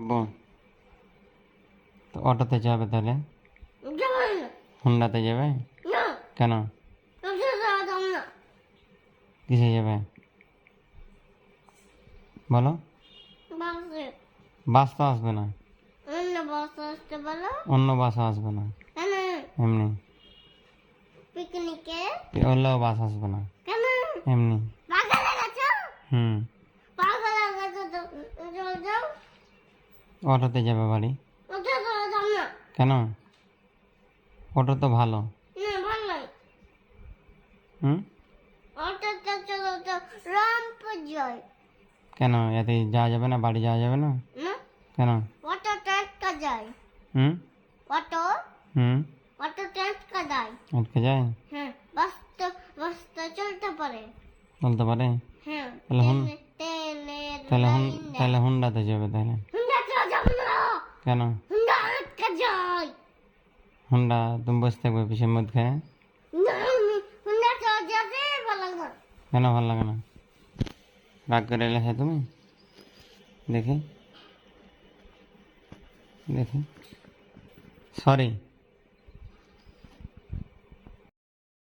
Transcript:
আব্বু তো অটোতে যাবে তাহলে? যাবে না। হুন্ডাতে যাবে? না, কেন? ওটা যাওয়া যাবে না। কিসে যাবে বলো? বাসে। বাস তো আসবে না, অন্য বাস আসতে বলো। অন্য বাস আসবে না, কেন? এমনি পিকনিকে? ওগুলোও বাস আসবে না, কেন? এমনি। পাগল হয়ে গেছো? হুম। পাগল হয়ে গেছো তো চলে যাও। অটোতে যাবে বাড়ি? ওটা যাওয়া যাবে না। কেন? অটো তো ভালো। না, ভালো নয়। হুম। ওটাতে চলো তো রামপুর যাই। কেন এতে যাওয়া যাবে না, বাড়ি যাওয়া যাবে না? না, কেন? অটোতে আটকা যায়। হুম অটো হুম অটোতে আটকা যায়। আটকে যায়? হ্যাঁ, বাস তো চলতে পারে। বলতে পারে? হ্যাঁ, তাহলে তাহলে লাইন দেয়। তাহলে হুন্ডাতে যাবে তাহলে? হুন্ডা চলে যাবে না। কেন? হুন্ডা আটকা যায়। হুন্ডা তুমি বসে থাকবে পিছের মধ্যে? না, হুন্ডা চলে যেতে ভালো না। কেন ভালো লাগে না? রাগ করে এলে তুমি? দেখি দেখি, সরি।